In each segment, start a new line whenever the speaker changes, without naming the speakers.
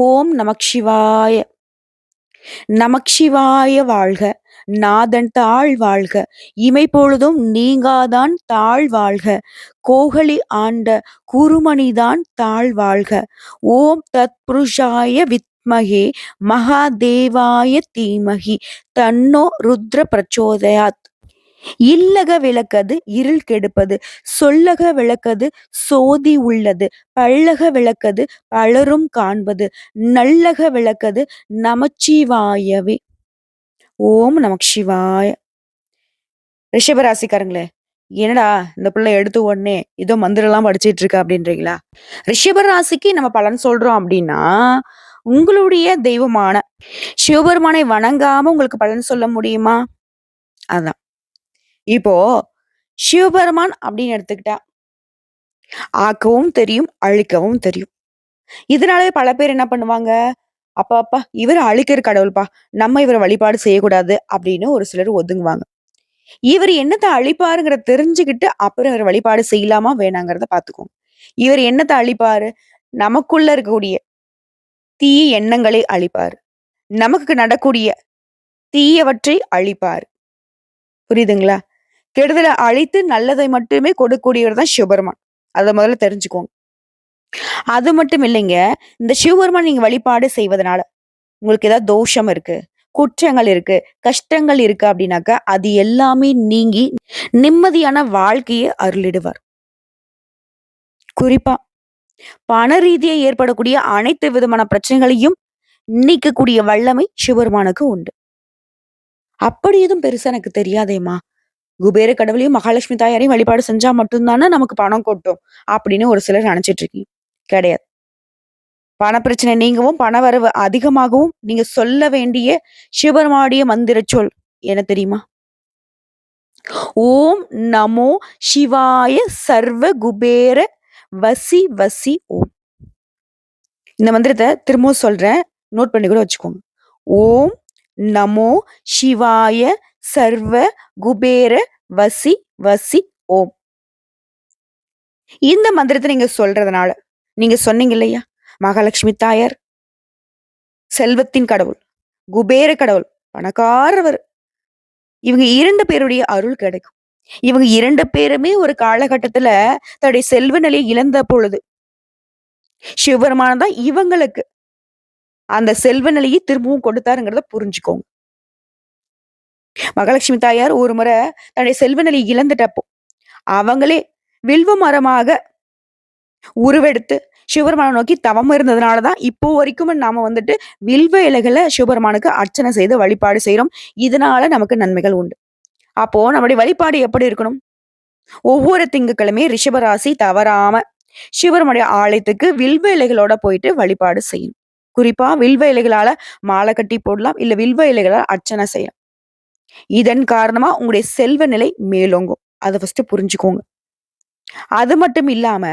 ஓம் நமச்சிவாய. நமச்சிவாய வாழ்க. நாதன் தாழ் வாழ்க. இமைப்பொழுதும் நீங்காதான் தாழ் வாழ்க. கோகலி ஆண்ட குருமணிதான் தாழ் வாழ்க. ஓம் தத்புருஷாய வித்மகே மகாதேவாய தீமகி தன்னோ ருத்ர பிரச்சோதயாத். இல்லக விளக்கது இருள் கெடுப்பது. சொல்லக விளக்கது சோதி உள்ளது. பல்லக விளக்கது பலரும் காண்பது. நல்லக விளக்கது நமச்சிவாயவே. ஓம் நமச்சிவாய. ரிஷபராசிக்காரங்களே, என்னடா இந்த பிள்ளை எடுத்த உடனே ஏதோ மந்திரம்லாம் படிச்சிட்டு இருக்க அப்படின்றீங்களா? ரிஷபராசிக்கு நம்ம பலன் சொல்றோம் அப்படின்னா, உங்களுடைய தெய்வமான சிவபெருமானை வணங்காம உங்களுக்கு பலன் சொல்ல முடியுமா? அதான். இப்போ சிவபெருமான் அப்படின்னு எடுத்துக்கிட்டா ஆக்கவும் தெரியும், அழிக்கவும் தெரியும். இதனாலே பல பேர் என்ன பண்ணுவாங்க, அப்பா அப்பா இவர் அழிக்கிற கடவுள்பா, நம்ம இவரை வழிபாடு செய்யக்கூடாது அப்படின்னு ஒரு சிலர் ஒதுங்குவாங்க. இவர் என்னத்த அழிப்பாருங்கிறத தெரிஞ்சுக்கிட்டு அப்புறம் இவர் வழிபாடு செய்யலாமா வேணாங்கிறத பாத்துக்கோங்க. இவர் என்னத்த அழிப்பாரு, நமக்குள்ள இருக்கக்கூடிய தீய எண்ணங்களை அழிப்பாரு, நமக்கு நடக்கூடிய தீயவற்றை அழிப்பாரு. புரியுதுங்களா? கெடுதலை அழித்து நல்லதை மட்டுமே கொடுக்கக்கூடியவர் தான் சிவபெருமான். அதை முதல்ல தெரிஞ்சுக்கோங்க. அது மட்டும் இல்லைங்க, இந்த சிவபெருமான் நீங்க வழிபாடு செய்வதனால உங்களுக்கு ஏதாவது தோஷம் இருக்கு, குற்றங்கள் இருக்கு, கஷ்டங்கள் இருக்கு அப்படின்னாக்கா அது எல்லாமே நீங்கி நிம்மதியான வாழ்க்கையை அருளிடுவார். குறிப்பா பண ரீதியா ஏற்படக்கூடிய அனைத்து விதமான பிரச்சனைகளையும் நீக்கக்கூடிய வல்லமை சிவபெருமானுக்கு உண்டு. அப்படி எதுவும் பெருசா எனக்கு தெரியாதேம்மா, குபேர கடவுளையும் மகாலட்சுமி தாயாரையும் வழிபாடு செஞ்சா மட்டும்தானே நமக்கு பணம் கொட்டும் அப்படின்னு ஒரு சிலர் நினைச்சிட்டு இருக்கீங்க. கிடையாது. பணப்பிரச்சனை நீங்கவும் பணவரவு அதிகமாகவும் நீங்க சொல்ல வேண்டிய சிவபெருமானுடைய மந்திர சொல் என்ன தெரியுமா? ஓம் நமோ சிவாய சர்வ குபேர வசி வசி ஓம். இந்த மந்திரத்தை திரும்பவும் சொல்றேன், நோட் பண்ணி கூட வச்சுக்கோங்க. ஓம் நமோ சிவாய சர்வ குபேர வசி வசி ஓம். இந்த மந்திரத்தை நீங்க சொல்றதுனால நீங்க சொன்னீங்க இல்லையா, மகாலட்சுமி தாயார் செல்வத்தின் கடவுள், குபேர கடவுள், பணக்காரவர், இவங்க 2 பேருடைய அருள் கிடைக்கும். இவங்க 2 பேருமே ஒரு காலகட்டத்துல தன்னுடைய செல்வ நிலையை இழந்த பொழுது சிவபெருமான் தான் இவங்களுக்கு அந்த செல்வ நிலையை திரும்பவும் கொடுத்தாருங்கிறத புரிஞ்சுக்கோங்க. மகாலட்சுமி தாயார் ஒரு முறை தன்னுடைய செல்வ நிலையை இழந்துட்டப்போ அவங்களே வில்வ மரமாக உருவெடுத்து சிவபெருமானை நோக்கி தவம் இருந்ததுனாலதான் இப்போ வரைக்கும் நாம வந்துட்டு வில்வ இலைகளை சிவபெருமானுக்கு அர்ச்சனை செய்து வழிபாடு செய்யறோம். இதனால நமக்கு நன்மைகள் உண்டு. அப்போ நம்முடைய வழிபாடு எப்படி இருக்கணும்? ஒவ்வொரு திங்கட்கிழமையும் ரிஷபராசி தவறாம சிவபெருமானுடைய ஆலயத்துக்கு வில்வ இலைகளோட போயிட்டு வழிபாடு செய்யணும். குறிப்பா வில்வ இலைகளால மாலை கட்டி போடலாம், இல்ல வில்வ இலைகளால அர்ச்சனை செய்யலாம். இதன் காரணமா உங்களுடைய செல்வ நிலை மேலோங்கும். அதை ஃபர்ஸ்ட் புரிஞ்சுக்கோங்க. அது மட்டும் இல்லாம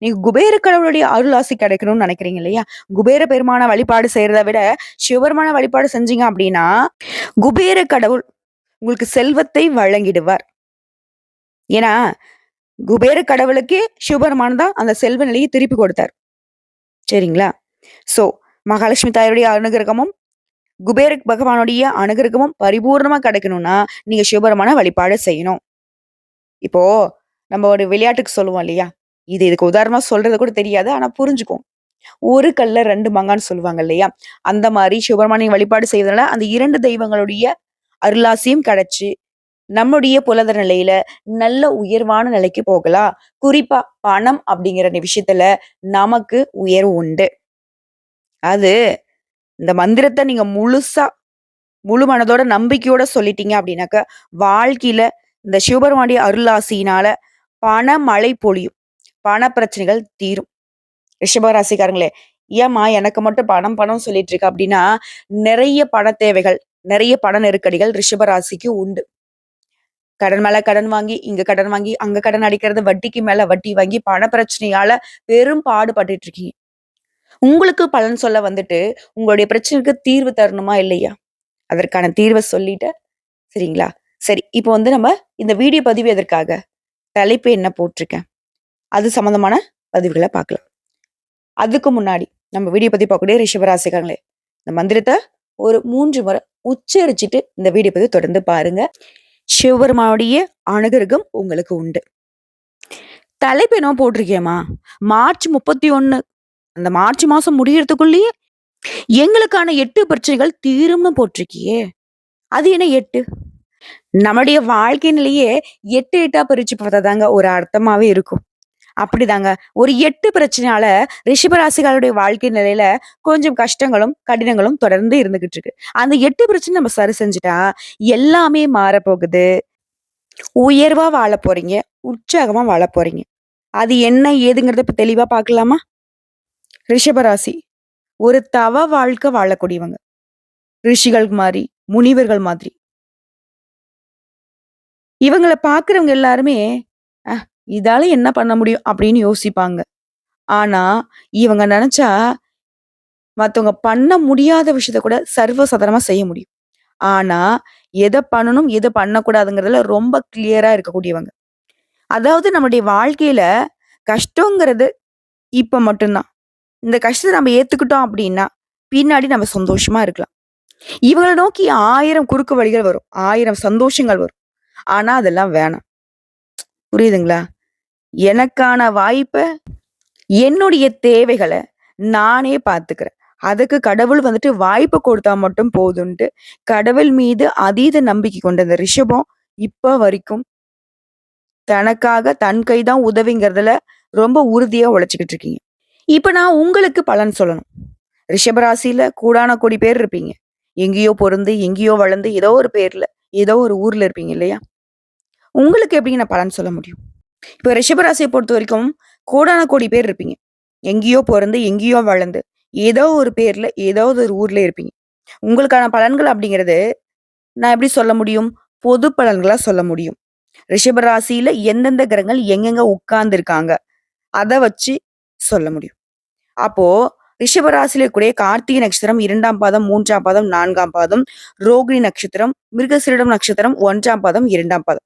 நீங்க குபேர கடவுளுடைய அருளாசி கிடைக்கணும்னு நினைக்கிறீங்க இல்லையா, குபேர பெருமான வழிபாடு செய்யறதை விட சிவபெருமான வழிபாடு செஞ்சீங்க அப்படின்னா குபேர கடவுள் உங்களுக்கு செல்வத்தை வழங்கிடுவார். ஏன்னா குபேர கடவுளுக்கே சிவபெருமான் தான் அந்த செல்வ நிலையை திருப்பி கொடுத்தார். சரிங்களா? சோ மகாலட்சுமி தாயாருடைய அனுகிரகமும் குபேர பகவானுடைய அனுகிரகமும் பரிபூர்ணமா கிடைக்கணும்னா நீங்க சிவபெருமான வழிபாடு செய்யணும். இப்போ நம்ம ஒரு விளையாட்டுக்கு சொல்லுவோம் இல்லையா, இதுக்கு உதாரணமா சொல்றது கூட தெரியாது, ஆனா புரிஞ்சுக்கும். ஒரு கல்ல 2 மாங்கான்னு சொல்லுவாங்க இல்லையா, அந்த மாதிரி சிவபெருமானை வழிபாடு செய்வதனால அந்த 2 தெய்வங்களுடைய அருளாசியும் கிடைச்சு நம்முடைய பொருளாதார நிலையில நல்ல உயர்வான நிலைக்கு போகலாம். குறிப்பா பணம் அப்படிங்கிற விஷயத்துல நமக்கு உயர்வு உண்டு. அது இந்த மந்திரத்தை நீங்க முழுசா முழு மனதோட நம்பிக்கையோட சொல்லிட்டீங்க அப்படின்னாக்க வாழ்க்கையில இந்த சிவபெருமானுடைய அருளாசியினால பண மழை பொழியும், பண பிரச்சனைகள் தீரும். ரிஷபராசிக்காரங்களே, ஏம்மா எனக்கு மட்டும் பணம் பணம் சொல்லிட்டு இருக்கு அப்படின்னா, நிறைய பண தேவைகள், நிறைய பண நெருக்கடிகள் ரிஷபராசிக்கு உண்டு. கடன் மேல கடன் வாங்கி, இங்க கடன் வாங்கி, அங்க கடன் அடிக்கிறது, வட்டிக்கு மேல வட்டி வாங்கி பண பிரச்சனையால பெரும் பாடுபட்டுட்டு இருக்கீங்க. உங்களுக்கு பலன் சொல்ல வந்துட்டு உங்களுடைய பிரச்சனைக்கு தீர்வு தரணுமா இல்லையா? அதற்கான தீர்வை சொல்லிட்டு சரிங்களா? சரி, இப்போ வந்து நம்ம இந்த வீடியோ பதிவு எதற்காக, தலைப்பு என்ன போட்டிருக்கேன், அது சம்பந்தமான பதிவுகளை பார்க்கலாம். அதுக்கு முன்னாடி நம்ம வீடியோ பத்தி பார்க்கக்கூடிய ரிஷபராசிக்காரங்களே, இந்த மந்திரத்த ஒரு 3 முறை உச்சரிச்சுட்டு இந்த வீடியோ பத்தி தொடர்ந்து பாருங்க. சிவபெருமானுடைய அனுகிரகம் உங்களுக்கு உண்டு. தலைப்பு என்னவோ போட்டிருக்கேம்மா, மார்ச் 31 அந்த மார்ச் மாசம் முடியறதுக்குள்ளயே எங்களுக்கான 8 பிரச்சனைகள் தீரும்னு போட்டிருக்கியே. அது என்ன 8? நம்முடைய வாழ்க்கை நிலையே 8 8ஆ பிரிச்சு பார்த்தா ஒரு அர்த்தமாவே இருக்கும். அப்படிதாங்க. ஒரு 8 பிரச்சனையால ரிஷபராசிக்காரருடைய வாழ்க்கை நிலையில கொஞ்சம் கஷ்டங்களும், கடினங்களும் தொடர்ந்து இருந்துகிட்டு இருக்கு. அந்த 8 பிரச்சனை நம்ம சரி செஞ்சுட்டா, எல்லாமே மாறப்போகுது. உயர்வா வாழப் போறீங்க. உற்சாகமா வாழப் போறீங்க. அது என்ன ஏதுங்கிறத இப்ப தெளிவா பார்க்கலாமா? ரிஷபராசி ஒரு தவ வாழ்க்கை வாழக்கூடியவங்க. ரிஷிகள் மாரி, முனிவர்கள் மாதிரி. இவங்கள பார்க்கிறவங்க எல்லாருமே, "அ இதால என்ன பண்ண முடியும்?" அப்படின்னு யோசிப்பாங்க. ஆனா, இவங்க நெனச்சா மத்தவங்க பண்ண முடியாத விஷயத்த கூட சர்வ சாதாரணமா செய்ய முடியும். ஆனா, எத பண்ணணும், எத பண்ணக்கூடாதுங்கிறதுல ரொம்ப கிளியரா இருக்கக்கூடியவங்க. அதாவது நம்முடைய வாழ்க்கையில கஷ்டங்கிறது இப்ப மட்டும் தான். இந்த கஷ்டத்த நம்ம ஏத்துக்கிட்டோம் அப்படின்னா, பின்னாடி நம்ம சந்தோஷமா இருக்கலாம். இவங்கள நோக்கி 1000 குறுக்கு வழிகள் வரும். 1000 சந்தோஷங்கள் வரும். ஆனா, அதெல்லாம் வேணாம். புரியுதுங்களா? எனக்கான வாய்ப்ப, என்னுடைய தேவைகள நானே பார்த்துக்கிறேன். அதுக்கு கடவுள் வந்துட்டு வாய்ப்பு கொடுத்தா மட்டும் போதுன்ட்டு, கடவுள் மீது அதீத நம்பிக்கை கொண்ட இந்த ரிஷபம் இப்ப வரைக்கும் தனக்காக தன் கை தான் உதவிங்கிறதுல ரொம்ப உறுதியா உழைச்சுக்கிட்டு இருக்கீங்க. இப்ப நான் உங்களுக்கு பலன் சொல்லணும். ரிஷபராசியில கோடான கோடி பேர் இருப்பீங்க. எங்கேயோ பொறந்து, எங்கேயோ வளர்ந்து, ஏதோ ஒரு பேர்ல, ஏதோ ஒரு ஊர்ல இருப்பீங்க இல்லையா? உங்களுக்கு எப்படிங்க நான் பலன் சொல்ல முடியும்? இப்ப ரிஷபராசிய பொறுத்தவரைக்கும் கோடான கோடி பேர் இருப்பீங்க. எங்கேயோ பொறந்து, எங்கேயோ வளர்ந்து, ஏதோ ஒரு பேர்ல, ஏதாவது ஒரு ஊர்ல இருப்பீங்க. உங்களுக்கான பலன்கள் அப்படிங்கிறது, நான் எப்படி சொல்ல முடியும்? பொது பலன்களா சொல்ல முடியும். ரிஷப ராசியில எந்தெந்த கிரகங்கள் எங்கெங்க உட்கார்ந்திருக்காங்க, அத வச்சு சொல்ல முடியும். அப்போ ரிஷப ராசியில இருக்கக்கூடிய கார்த்திகை நட்சத்திரம் 2ஆம் பாதம், 3ஆம் பாதம், 4ஆம் பாதம், ரோகிணி நட்சத்திரம், மிருகசீரிடம் நட்சத்திரம் 1ஆம் பாதம், 2ஆம் பாதம்.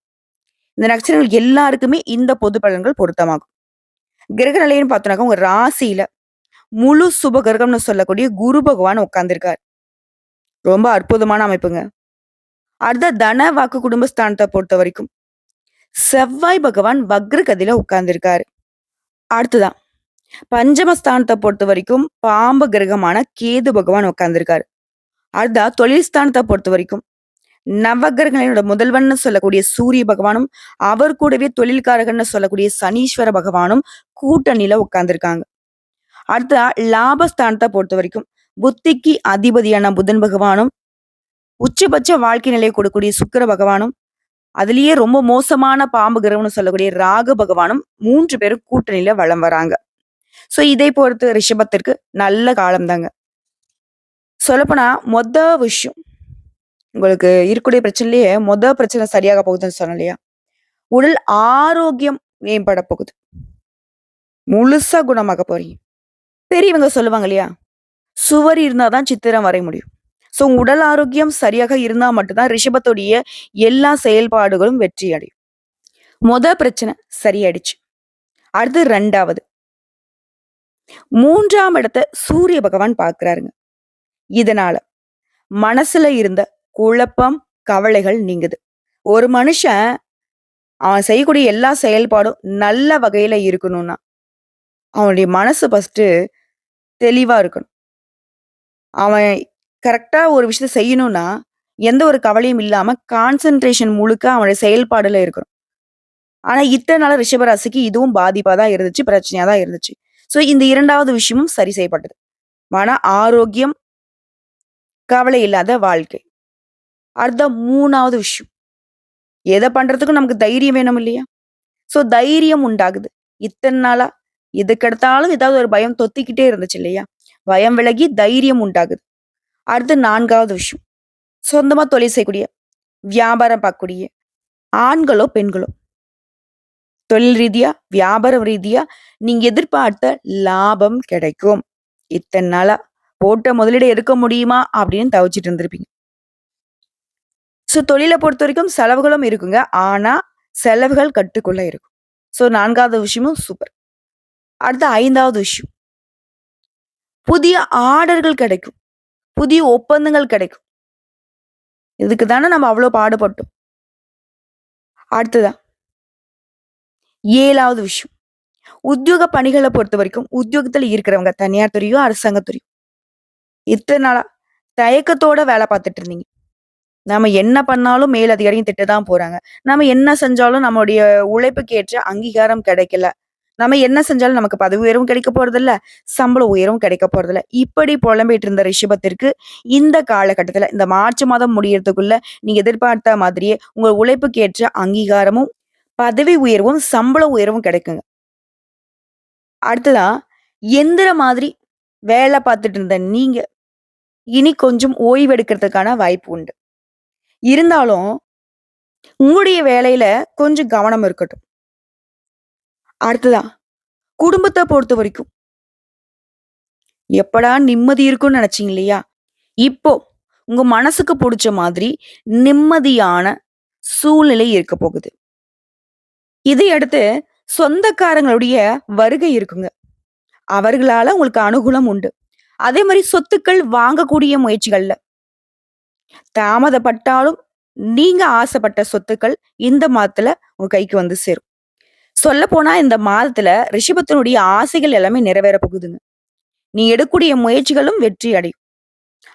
இந்த நட்சத்திரங்கள் எல்லாருக்குமே இந்த பொது பலன்கள் பொருத்தமாகும். கிரக நிலைன்னு பார்த்தோம்னாக்கா, உங்க ராசியில முழு சுப கிரகம்னு சொல்லக்கூடிய குரு பகவான் உட்கார்ந்திருக்கார். ரொம்ப அற்புதமான அமைப்புங்க. அடுத்த தன வாக்கு குடும்பஸ்தானத்த பொறுத்தவரைக்கும், செவ்வாய் பகவான் வக்ர கதியில உட்கார்ந்திருக்காரு. அடுத்ததான் பஞ்சமஸ்தானத்த பொறுத்தவரைக்கும் பாம்பு கிரகமான கேது பகவான் உட்கார்ந்திருக்காரு. அடுத்தா தொழில் ஸ்தானத்த பொறுத்தவரைக்கும் நவகிரகங்களோட முதல்வன்னு சொல்லக்கூடிய சூரிய பகவானும், அவர் கூடவே தொழில்காரகன்னு சொல்லக்கூடிய சனீஸ்வர பகவானும் கூட்டணியில உட்கார்ந்திருக்காங்க. அடுத்ததா லாபஸ்தானத்த பொறுத்தவரைக்கும் புத்திக்கு அதிபதியான புதன் பகவானும், உச்சபட்ச வாழ்க்கை நிலையை கொடுக்கக்கூடிய சுக்கிர பகவானும், அதிலேயே ரொம்ப மோசமான பாம்பு கிரகம்னு சொல்லக்கூடிய ராகு பகவானும் 3 பேரும் கூட்டணியில வலம் வராங்க. சோ இதை பொறுத்து ரிஷபத்திற்கு நல்ல காலம் தாங்க. சொல்லப்போனா விஷயம் உங்களுக்கு இருக்கக்கூடிய பிரச்சனையிலேயே பிரச்சனை சரியாக போகுதுன்னு சொன்னேன் இல்லையா? உடல் ஆரோக்கியம் மேம்பட போகுது. முழுசா குணமாக போறீங்க. பெரியவங்க சொல்லுவாங்க இல்லையா? சுவர் இருந்தா தான் சித்திரம் வரைய முடியும். ஸோ உடல் ஆரோக்கியம் சரியாக இருந்தா மட்டும் தான் ரிஷபத்துடைய எல்லா செயல்பாடுகளும் வெற்றி அடையும். பிரச்சனை சரியாயிடுச்சு. அடுத்து 2வது. 3ஆம் இடத்த சூரிய பகவான் பார்க்கிறாருங்க. இதனால மனசுல இருந்த குழப்பம், கவலைகள் நீங்குது. ஒரு மனுஷன் அவன் செய்யக்கூடிய எல்லா செயல்பாடும் நல்ல வகையில இருக்கணும்னா, அவனுடைய மனசு ஃபர்ஸ்ட்டு தெளிவா இருக்கணும். அவன் கரெக்ட்டா ஒரு விஷயத்த செய்யணும்னா, எந்த ஒரு கவலையும் இல்லாம கான்சன்ட்ரேஷன் முழுக்க அவனுடைய செயல்பாடுல இருக்கணும். ஆனா, இத்தன நாளா ரிஷபராசிக்கு இதுவும் பாதிப்பா தான் இருந்துச்சு. பிரச்சனையா தான் இருந்துச்சு. ஸோ இந்த 2வது விஷயமும் சரி செய்யப்பட்டது. மன ஆரோக்கியம், கவலை இல்லாத வாழ்க்கை. அடுத்த 3வது விஷயம். எத பண்றதுக்கும் நமக்கு தைரியம் வேணும் இல்லையா? ஸோ தைரியம் உண்டாகுது. இத்தன நாளா எதுக்கெடுத்தாலும் ஏதாவது ஒரு பயம் தொத்திக்கிட்டே இருந்துச்சு இல்லையா? பயம் விலகி தைரியம் உண்டாகுது. அடுத்து 4வது விஷயம். சொந்தமா தொழில் செய்யக்கூடிய, வியாபாரம் பார்க்கக்கூடிய ஆண்களோ, பெண்களோ தொழில் ரீதியா, வியாபாரம் ரீதியா நீங்க எதிர்பார்த்த லாபம் கிடைக்கும். இத்தன நாளா போட்ட முதலீட எடுக்க முடியுமா? அப்படின்னு தவிச்சிட்டு இருந்திருப்பீங்க. ஸோ தொழில பொறுத்தவரைக்கும் செலவுகளும் இருக்குங்க. ஆனா, செலவுகள் கட்டுக்குள்ள இருக்கும். ஸோ 4வது விஷயமும் சூப்பர். அடுத்து 5வது விஷயம். புதிய ஆர்டர்கள் கிடைக்கும். புதிய ஒப்பந்தங்கள் கிடைக்கும். இதுக்கு தானே நம்ம அவ்ளோ பாடுபட்டோம். அடுத்ததா 7வது விஷயம். உத்தியோக பணிகள பொறுத்தவரைக்கும், உத்தியோகத்துல இருக்கிறவங்க தனியார் துறையோ, அரசாங்க துறையோ, இத்தன நாளா தயக்கத்தோட வேல பார்த்துட்டு இருந்தீங்க. நாம என்ன பண்ணாலும் மேலதிகாரிங்க திட்ட தான் போறாங்க. நாம என்ன செஞ்சாலும் நம்முடைய உழைப்புக்கு ஏற்ற அங்கீகாரம் கிடைக்கல. நம்ம என்ன செஞ்சாலும் நமக்கு பதவி உயர்வும் கிடைக்க போறதில்ல, சம்பள உயர்வும் கிடைக்க போறதில்ல. இப்படி புலம்பிட்டு இருந்த ரிஷபத்திற்கு இந்த காலகட்டத்தில இந்த மார்ச் மாதம் முடியறதுக்குள்ள நீங்க எதிர்பார்த்த மாதிரியே உங்க உழைப்புக்கு ஏற்ற அங்கீகாரமும், பதவி உயர்வும், சம்பள உயர்வும் கிடைக்குங்க. அடுத்ததா எந்திர மாதிரி வேல பார்த்துட்டு இருந்த நீங்க, இனி கொஞ்சம் ஓய்வு எடுக்கிறதுக்கான வாய்ப்பு உண்டு. இருந்தாலும் உங்களுடைய வேலையில கொஞ்சம் கவனம் இருக்கட்டும். அடுத்ததா குடும்பத்த பொறுத்தவரைக்கும், எப்படா நிம்மதி இருக்கும்னு நெனச்சீங்க இல்லையா? இப்போ உங்க மனசுக்கு புடிச்ச மாதிரி நிம்மதியான சூழ்நிலை இருக்க போகுது. இதையடுத்து சொந்தக்காரங்களுடைய வருகை இருக்குங்க. அவர்களால உங்களுக்கு அனுகூலம் உண்டு. அதே மாரி சொத்துக்கள் வாங்கக்கூடிய முயற்சிகள்ல தாமதப்பட்டாலும், நீங்க ஆசைப்பட்ட சொத்துக்கள் இந்த மாதத்துல உங்க கைக்கு வந்து சேரும். சொல்லப்போனா இந்த மாதத்துல ரிஷபத்தினுடைய ஆசைகள் எல்லாமே நிறைவேற போகுதுங்க. நீ எடுக்கக்கூடிய முயற்சிகளும் வெற்றி அடையும்.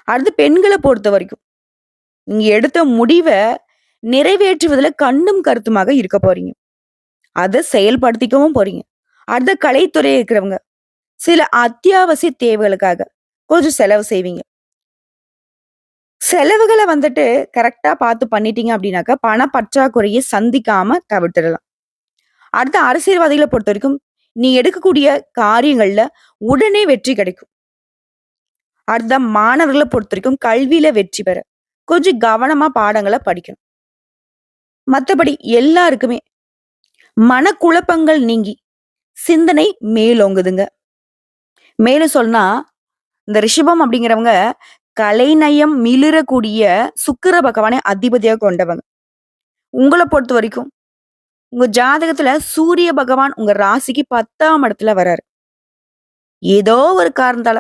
அடுத்து பெண்கள பொறுத்தவரைக்கும், நீங்க எடுத்த முடிவ நிறைவேற்றுவதில கண்ணும் கருத்துமாக இருக்க போறீங்க. அத செயல்படுத்திக்கவும் போறீங்க. அடுத்த கலைத்துறை இருக்கிறவங்க, சில அத்தியாவசிய தேவைகளுக்காக கொஞ்சம் செலவு செய்வீங்க. செலவுகள வந்துட்டு கரெக்ட்டா பார்த்து பண்ணிட்டீங்க அப்டின்னாக்கா, பண பற்றாக்குறைய சந்திக்காம தவிர்த்துடலாம். அடுத்த அரசியல்வாதிகள பொறுத்தவரைக்கும், நீ எடுக்கக்கூடிய காரியங்கள்ல உடனே வெற்றி கிடைக்கும். அடுத்த மாணவர்கள பொறுத்தவரைக்கும் கல்வியில வெற்றி பெற கொஞ்சம் கவனமா பாடங்கள படிக்கணும். மத்தபடி எல்லாருக்குமே மனக்குழப்பங்கள் நீங்கி சிந்தனை மேலோங்குதுங்க. மேலும் சொன்னா, இந்த ரிஷபம் அப்படிங்கிறவங்க கலைநயம் மிளிரக்கூடிய சுக்கிர பகவானை அதிபதியா கொண்டவங்க. உங்கள பொறுத்தவரைக்கும், உங்க ஜாதகத்துல சூரிய பகவான் உங்க ராசிக்கு 10ஆம் இடத்துல வராரு. ஏதோ ஒரு காரணத்தால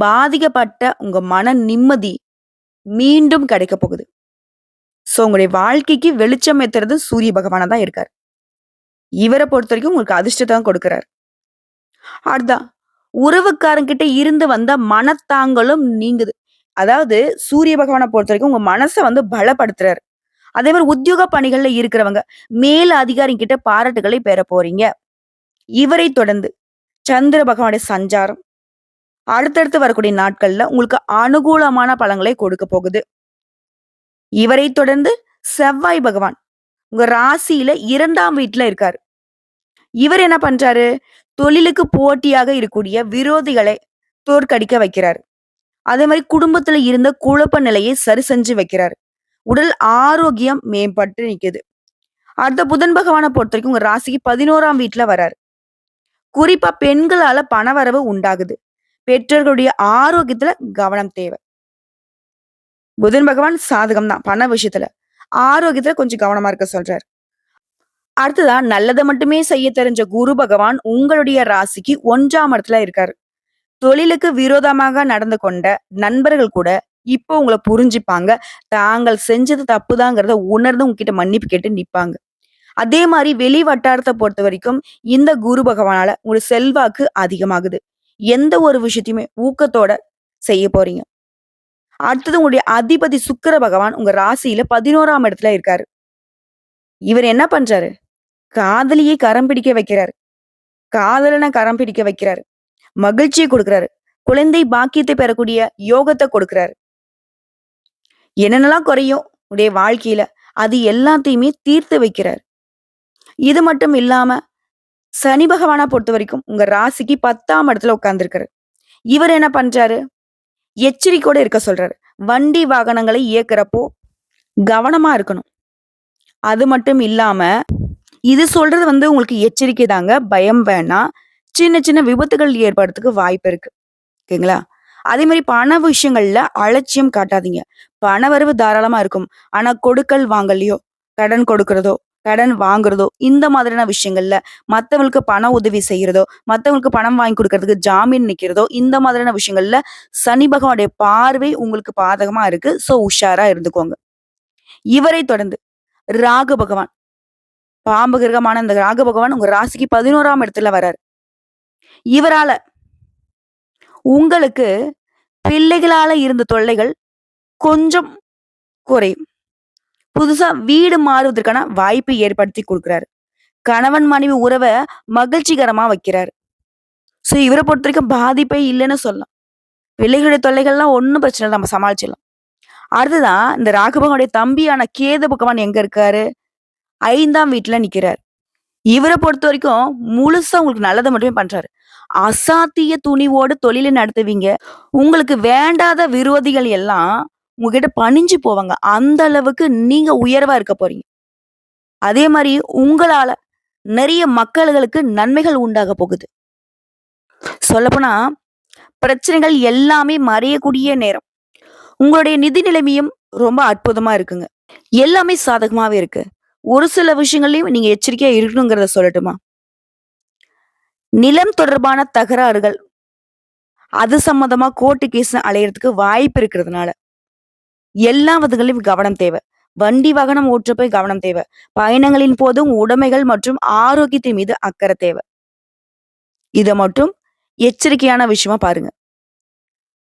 பாதிக்கப்பட்ட உங்க மன நிம்மதி மீண்டும் கிடைக்க போகுது. சோ உங்களுடைய வாழ்க்கைக்கு வெளிச்சம் ஏத்துறது சூரிய பகவானா தான் இருக்காரு. இவர பொறுத்தவரைக்கும் உங்களுக்கு அதிர்ஷ்டத்த தான் கொடுக்கிறாரு. அடுத்ததான் உறவுக்காரங்கிட்ட இருந்து வந்த மனத்தாங்களும் நீங்குது. அதாவது சூரிய பகவான பொறுத்தவரைக்கும் உங்க மனச வந்து பலப்படுத்துறாரு. அதே மாரி உத்தியோக பணிகள்ல இருக்கிறவங்க, மேல் அதிகாரி கிட்ட பாராட்டுகளை பெற போறீங்க. இவரை தொடர்ந்து சந்திர பகவானுடைய சஞ்சாரம் அடுத்தடுத்து வரக்கூடிய நாட்கள்ல உங்களுக்கு அனுகூலமான பலன்களை கொடுக்க போகுது. இவரை தொடர்ந்து செவ்வாய் பகவான் உங்க ராசியில 2ஆம் வீட்ல இருக்காரு. இவர் என்ன பண்றாரு? தொழிலுக்கு போட்டியாக இருக்கக்கூடிய விரோதிகளை தோற்கடிக்க வைக்கிறாரு. அதே மாரி குடும்பத்துல இருந்த குழப்ப நிலையை சரி செஞ்சு வைக்கிறாரு. உடல் ஆரோக்கியம் மேம்பட்டு நிக்குது. அடுத்த புதன் பகவான பொறுத்தவரைக்கும் உங்க ராசிக்கு 11ஆம் வீட்ல வராரு. குறிப்பா பெண்களால பணவரவு உண்டாகுது. பெற்றோர்களுடைய ஆரோக்கியத்துல கவனம் தேவை. புதன் பகவான் சாதகம் தான் பண விஷயத்துல. ஆரோக்கியத்துல கொஞ்சம் கவனமா இருக்க சொல்றாரு. அடுத்ததா நல்லத மட்டுமே செய்ய தெரிஞ்ச குரு பகவான் உங்களுடைய ராசிக்கு 1ஆம் இடத்துல இருக்காரு. தொழிலுக்கு விரோதமாக நடந்து கொண்ட நண்பர்கள் கூட இப்போ உங்கள புரிஞ்சுப்பாங்க. தாங்கள் செஞ்சது தப்புதாங்கிறத உணர்ந்து உங்ககிட்ட மன்னிப்பு கேட்டு நிப்பாங்க. அதே மாரி வெளி வட்டாரத்த பொறுத்தவரைக்கும் இந்த குரு பகவானால உங்க செல்வாக்கு அதிகமாகுது. எந்த ஒரு விஷயத்தையுமே ஊக்கத்தோட செய்ய போறீங்க. அடுத்தது உங்களுடைய அதிபதி சுக்கிர பகவான் உங்க ராசியில 11ஆம் இடத்துல இருக்காரு. இவர் என்ன பண்றாரு? காதலியை கரம் பிடிக்க வைக்கிறாரு. காதலன கரம் பிடிக்க வைக்கிறாரு. மகிழ்ச்சிய குடுக்குறாரு. குழந்தை பாக்கியத்தை பெறக்கூடிய யோகத்த கொடுக்கிறாரு. என்னென்னலாம் குறையும் உடைய வாழ்க்கையில, அது எல்லாத்தையுமே தீர்த்து வைக்கிறாரு. இது மட்டும் இல்லாம, சனி பகவான பொறுத்தவரைக்கும் உங்க ராசிக்கு 10ஆம் இடத்துல உட்கார்ந்திருக்காரு. இவர் என்ன பண்றாரு? எச்சரிக்கையோட இருக்க சொல்றாரு. வண்டி வாகனங்களை இயக்குறப்போ கவனமா இருக்கணும். அது மட்டும் இல்லாம, இது சொல்றது வந்து உங்களுக்கு எச்சரிக்கை தாங்க. பயம் வேணாம். சின்ன சின்ன விபத்துகள் ஏற்படுறதுக்கு வாய்ப்பு இருக்கு. ஓகேங்களா? அதே மாரி பண விஷயங்கள்ல அலட்சியம் காட்டாதீங்க. பண வரவு தாராளமா இருக்கும். ஆனா கொடுக்கல் வாங்கல்லயோ, கடன் கொடுக்கிறதோ, கடன் வாங்குறதோ, இந்த மாதிரியான விஷயங்கள்ல மத்தவங்களுக்கு பண உதவி செய்றதோ, மத்தவங்களுக்கு பணம் வாங்கி குடுக்கறதுக்கு ஜாமீன் நிக்கிறதோ, இந்த மாதிரியான விஷயங்கள்ல சனி பகவானுடைய பார்வை உங்களுக்கு பாதகமா இருக்கு. ஸோ உஷாரா இருந்துக்கோங்க. இவரை தொடர்ந்து ராகு பகவான், பாம்பு கிரகமான இந்த ராகு பகவான் உங்க ராசிக்கு 11ஆம் இடத்துல வராரு. இவரால உங்களுக்கு பிள்ளைகளால இருந்த தொல்லைகள் கொஞ்சம் குறையும். புதுசா வீடு மாறுவதற்கான வாய்ப்பு ஏற்படுத்தி குடுக்குறாரு. கணவன் மனைவி உறவ மகிழ்ச்சிகரமா வைக்கிறாரு. ஸோ இவர பொறுத்தவரைக்கும் பாதிப்பே இல்லன்னு சொல்லலாம். பிள்ளைகளுடைய தொல்லைகள்லாம் ஒண்ணும் பிரச்சனை இல்ல. நம்ம சமாளிச்சிடலாம். அடுத்ததான் இந்த ராகு பகவானுடைய தம்பியான கேது பகவான் எங்க இருக்காரு? 5ஆம் வீட்ல நிக்கிறாரு. இவர பொறுத்தவரைக்கும் முழுசா உங்களுக்கு நல்லத மட்டுமே பண்றாரு. அசாத்திய துணிவோடு தொழில நடத்துவீங்க. உங்களுக்கு வேண்டாத விரோதிகள் எல்லாம் உங்ககிட்ட பணிஞ்சு போவாங்க. அந்த அளவுக்கு நீங்க உயர்வா இருக்க போறீங்க. அதே மாரி உங்களால நெறைய மக்களுகளுக்கு நன்மைகள் உண்டாக போகுது. சொல்லப்போனா பிரச்சனைகள் எல்லாமே மறையக்கூடிய நேரம். உங்களுடைய நிதி நிலைமையும் ரொம்ப அற்புதமா இருக்குங்க. எல்லாமே சாதகமாவே இருக்கு. ஒரு சில விஷயங்கள்லயும் நீங்க எச்சரிக்கையா இருக்கணுங்கிறத சொல்லட்டுமா? நிலம் தொடர்பான தகராறுகள், அது சம்மந்தமா கோர்ட்டு கேஸ்ன்னு அலையறதுக்கு வாய்ப்பு இருக்கிறதுனால, எல்லா விதங்களிலும் கவனம் தேவை. வண்டி வாகனம் ஓட்டுறப்ப கவனம் தேவை. பயணங்களின் போதும் உடைமைகள் மற்றும் ஆரோக்கியத்தின் மீது அக்கறை தேவை. இத மட்டும் எச்சரிக்கையான விஷயமா பாருங்க.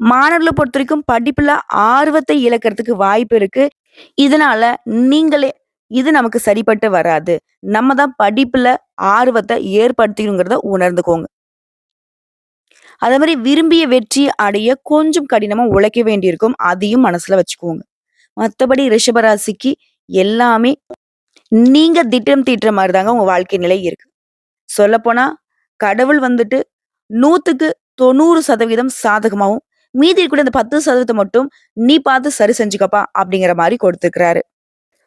மாணவர்கள பொறுத்தவரைக்கும் படிப்புல ஆர்வத்தை இழக்கிறதுக்கு வாய்ப்பு இருக்கு. இதனால நீங்களே இது நமக்கு சரிப்பட்டு வராது. நம்ம தான் படிப்புல ஆர்வத்த ஏற்படுத்திக்கணுங்கிறத உணர்ந்துக்கோங்க. அதே மாரி விரும்பிய வெற்றி அடைய கொஞ்சம் கடினமா உழைக்க வேண்டியிருக்கும். அதையும் மனசுல வச்சுக்கோங்க. மத்தபடி ரிஷபராசிக்கு எல்லாமே நீங்க திட்டம் தீட்டுற மாரி தாங்க உங்க வாழ்க்கை நிலை இருக்கு. சொல்லப்போனா கடவுள் வந்துட்டு 100க்கு 90% சாதகமாவும், மீதி இருக்கக்கூடிய அந்த 10% மட்டும் நீ பார்த்து சரி செஞ்சுக்கப்பா அப்படிங்கிற மாரி கொடுத்திருக்கிறாரு.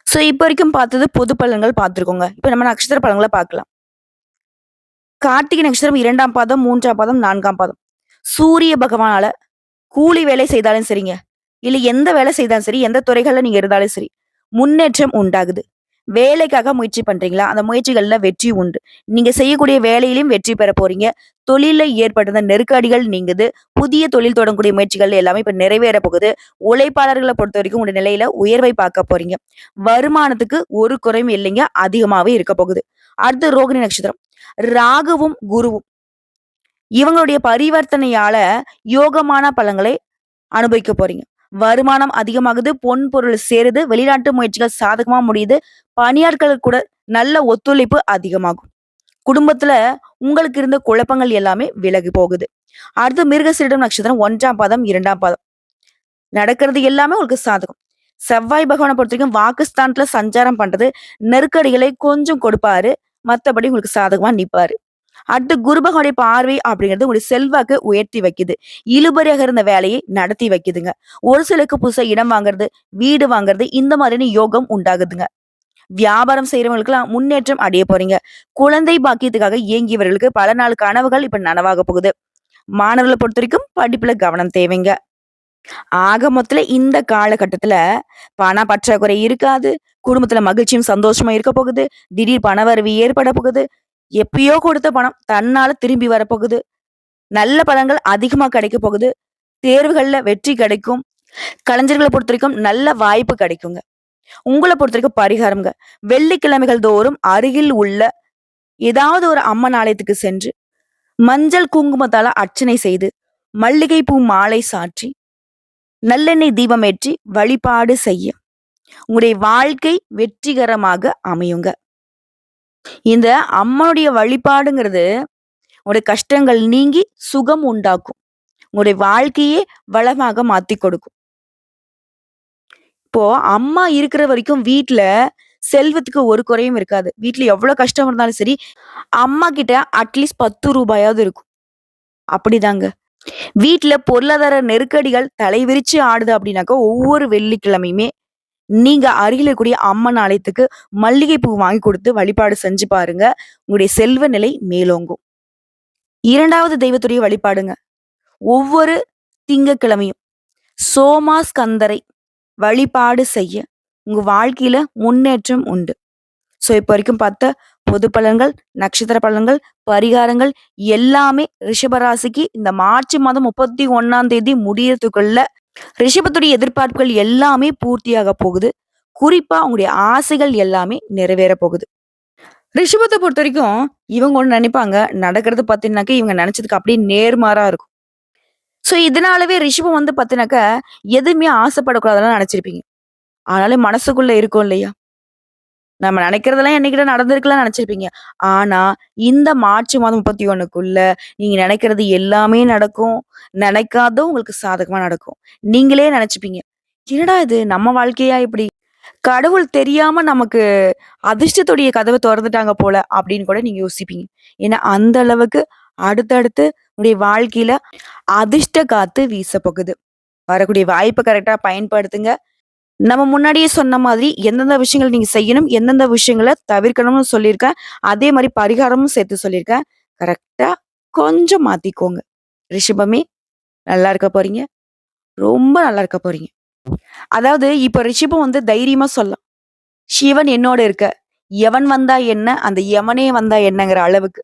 ஸோ இப்ப வரைக்கும் பார்த்தது பொது பலன்கள் பார்த்திருக்கோங்க. இப்ப நம்ம நட்சத்திர பலன்கள பார்க்கலாம். கார்த்திகை நட்சத்திரம் 2ஆம் பாதம், 3ஆம் பாதம், 4ஆம் பாதம். சூரிய பகவானால கூலி வேலை செய்தாலும் சரிங்க, இல்ல எந்த வேலை செய்தாலும் சரி, எந்த துறைகள்ல நீங்க இருந்தாலும் சரி, முன்னேற்றம் உண்டாகுது. வேலைக்காக முயற்சி பண்றீங்களா? அந்த முயற்சிகள்ல வெற்றி உண்டு. நீங்க செய்யக்கூடிய வேலையிலும் வெற்றி பெற போறீங்க. தொழில்ல ஏற்பட்ட நெருக்கடிகள் நீங்குது. புதிய தொழில் தொடங்கக்கூடிய முயற்சிகள் எல்லாமே இப்ப நிறைவேற போகுது. உழைப்பாளர்கள பொறுத்தவரைக்கும் உங்க நிலையில உயர்வை பார்க்க போறீங்க. வருமானத்துக்கு ஒரு குறையும் இல்லைங்க. அதிகமாவே இருக்க போகுது. அடுத்து ரோகிணி நட்சத்திரம். ராகுவும், குருவும் இவங்களுடைய பரிவர்த்தனையால யோகமான பலன்களை அனுபவிக்க போறீங்க. வருமானம் அதிகமாகுது, பொன் பொருள் சேருது, வெளிநாட்டு முயற்சிகள் சாதகமா முடியுது, பணியாட்களுக்கு கூட நல்ல ஒத்துழைப்பு அதிகமாகும். குடும்பத்துல உங்களுக்கு இருந்த குழப்பங்கள் எல்லாமே விலகி போகுது. அடுத்து மிருகசீரிடம் நட்சத்திரம் 1ஆம் பாதம், 2ஆம் பாதம். நடக்கிறது எல்லாமே உங்களுக்கு சாதகம். செவ்வாய் பகவானை பொறுத்தவரைக்கும் வாக்குஸ்தானத்துல சஞ்சாரம் பண்றது நெருக்கடிகளை கொஞ்சம் கொடுப்பாரு. மத்தபடி உங்களுக்கு சாதகமா நிப்பாரு. அடுத்து குரு பகவானுடைய பார்வை அப்படிங்கிறது உங்களுடைய செல்வாக்கு உயர்த்தி வைக்குது. இழுபறியாக இருந்த வேலையை நடத்தி வைக்குதுங்க. ஒரு சிலருக்கு புதுசா இடம் வாங்குறது, வீடு வாங்குறது இந்த மாதிரியான யோகம் உண்டாகுதுங்க. வியாபாரம் செய்யறவங்களுக்குலாம் முன்னேற்றம் அடைய போறீங்க. குழந்தை பாக்கியத்துக்காக இயங்கியவர்களுக்கு பல நாள் கனவுகள் இப்ப நனவாக போகுது. மாணவர்களை பொறுத்த வரைக்கும் படிப்புல கவனம் தேவைங்க. ஆக மொத்தத்துல இந்த காலகட்டத்துல பண பற்றாக்குறை இருக்காது. குடும்பத்துல மகிழ்ச்சியும் சந்தோஷமா இருக்க போகுது. திடீர் பணவரவு ஏற்பட போகுது. எப்பயோ கொடுத்த பணம் தன்னால திரும்பி வரப்போகுது. நல்ல பலன்கள் அதிகமா கிடைக்க போகுது. தேர்வுகள்ல வெற்றி கிடைக்கும். கலைஞர்கள பொறுத்தவரைக்கும் நல்ல வாய்ப்பு கிடைக்குங்க. உங்கள பொறுத்தவரைக்கும் பரிகாரம்ங்க. வெள்ளிக்கிழமைகள் தோறும் அருகில் உள்ள ஏதாவது ஒரு அம்மன் ஆலயத்துக்கு சென்று, மஞ்சள் குங்குமத்தால அர்ச்சனை செய்து, மல்லிகை பூ மாலை சாற்றி, நல்லெண்ணெய் தீபமேற்றி வழிபாடு செய்ய உங்களுடைய வாழ்க்கை வெற்றிகரமாக அமையுங்க. இந்த அம்மனுடைய வழிபாடுங்கிறது உங்களுடைய கஷ்டங்கள் நீங்கி சுகம் உண்டாக்கும். உங்களுடைய வாழ்க்கையே வளமாக மாத்திக் கொடுக்கும். இப்போ அம்மா இருக்கிற வரைக்கும் வீட்ல செல்வத்துக்கு ஒரு குறையும் இருக்காது. வீட்ல எவ்வளவு கஷ்டம் இருந்தாலும் சரி, அம்மா கிட்ட அட்லீஸ்ட் ரூ. 10 இருக்கும். அப்படிதாங்க. வீட்ல பொருளாதார நெருக்கடிகள் தலைவிரிச்சு ஆடுது அப்படின்னாக்கா, ஒவ்வொரு வெள்ளிக்கிழமையுமே நீங்க அருகில இருக்கக்கூடிய அம்மன் ஆலயத்துக்கு மல்லிகை பூ வாங்கி குடுத்து வழிபாடு செஞ்சு பாருங்க. உங்களுடைய செல்வ நிலை மேலோங்கும். 2வது தெய்வத்துடைய வழிபாடுங்க. ஒவ்வொரு திங்கட்கிழமையும் சோமாஸ்கந்தரை வழிபாடு செய்ய உங்க வாழ்க்கையில முன்னேற்றம் உண்டு. ஸோ இப்போ வரைக்கும் பார்த்த பொது பலன்கள், நட்சத்திர பலன்கள், பரிகாரங்கள் எல்லாமே ரிஷபராசிக்கு இந்த மார்ச் மாதம் 31ஆம் தேதி முடியறதுக்குள்ள ரிஷபத்துடைய எதிர்பார்ப்புகள் எல்லாமே பூர்த்தியாக போகுது. குறிப்பா உங்களுடைய ஆசைகள் எல்லாமே நிறைவேற போகுது. ரிஷபத்த பொறுத்தவரைக்கும் இவங்க ஒண்ணு நினைப்பாங்க. நடக்கிறது பார்த்தீங்கன்னாக்க இவங்க நினைச்சதுக்கு அப்படியே நேர்மாறா இருக்கும். ஸோ இதனாலவே ரிஷபம் வந்து பார்த்தீங்கன்னாக்க எதுவுமே ஆசைப்படக்கூடாதுன்னு நினைச்சிருப்பீங்க. ஆனாலும் மனசுக்குள்ள இருக்கும் இல்லையா? நம்ம நினைக்கிறதெல்லாம் என்னைக்கிட்ட நடந்திருக்கலாம்னு நினைச்சிருப்பீங்க. ஆனா, இந்த மார்ச் மாதம் 31க்குள்ள நீங்க நினைக்கிறது எல்லாமே நடக்கும். நினைக்காததும் உங்களுக்கு சாதகமா நடக்கும். நீங்களே நினைச்சுப்பீங்க. என்னடா இது நம்ம வாழ்க்கையா இப்படி? கடவுள் தெரியாம நமக்கு அதிர்ஷ்டத்துடைய கதவ தொறந்துட்டாங்க போல அப்படின்னு கூட நீங்க யோசிப்பீங்க. ஏன்னா, அந்த அளவுக்கு அடுத்தடுத்து உங்களுடைய வாழ்க்கையில அதிர்ஷ்ட காத்து வீசப்போகுது. வரக்கூடிய வாய்ப்ப கரெக்ட்டா பயன்படுத்துங்க. நம்ம முன்னாடியே சொன்ன மாதிரி எந்தெந்த விஷயங்கள் நீங்க செய்யணும், எந்தெந்த விஷயங்கள தவிர்க்கணும்னு சொல்லியிருக்கேன். அதே மாரி பரிகாரமும் சேர்த்து சொல்லியிருக்கேன். கரெக்ட்டா கொஞ்சம் மாத்திக்கோங்க. ரிஷபமே நல்லா இருக்க போறீங்க. ரொம்ப நல்லா இருக்க போறீங்க. அதாவது இப்ப ரிஷபம் வந்து தைரியமா சொல்லலாம். சிவன் என்னோட இருக்க. எவன் வந்தா என்ன? அந்த யமனே வந்தா என்னங்கிற அளவுக்கு.